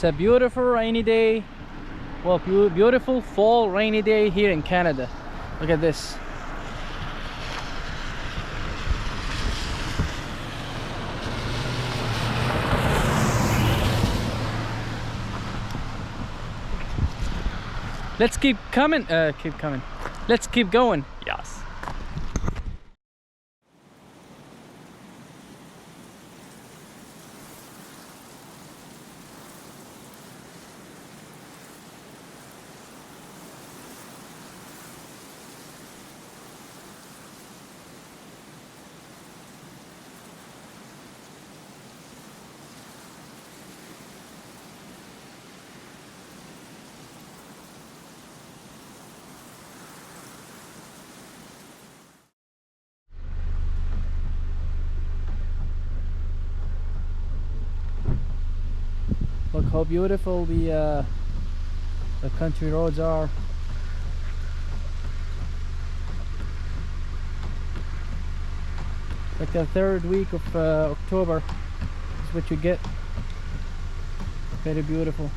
It's a beautiful rainy day. Well, beautiful fall rainy day here in Canada. Look at this. Let's keep coming. Let's keep going. Yes. Look how beautiful the country roads are. Like the third week of October is what you get. Very beautiful.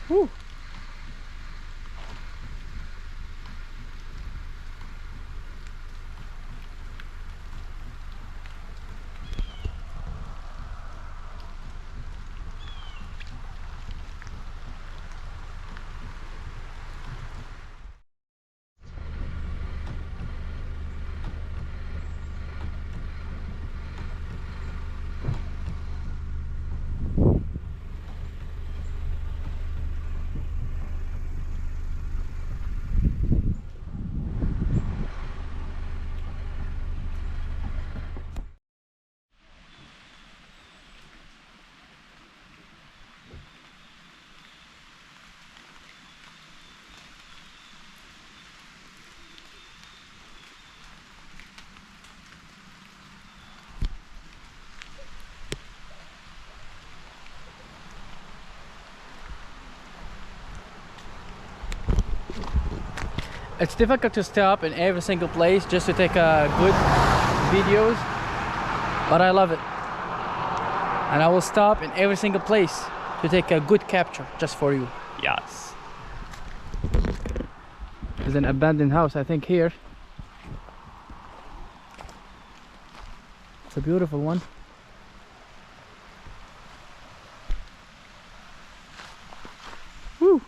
Whew. It's difficult to stop in every single place just to take good videos, but I love it. And I will stop in every single place to take a good capture just for you. Yes. There's an abandoned house, I think, here. It's a beautiful one. Woo!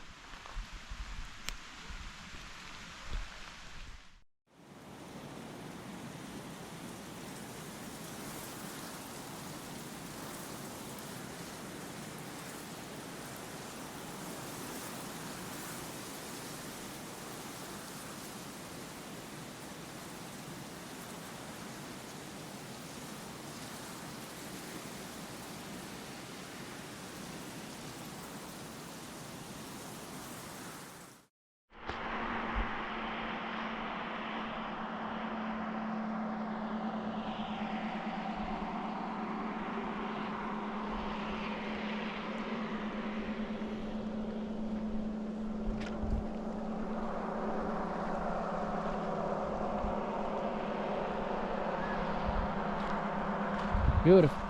Beautiful.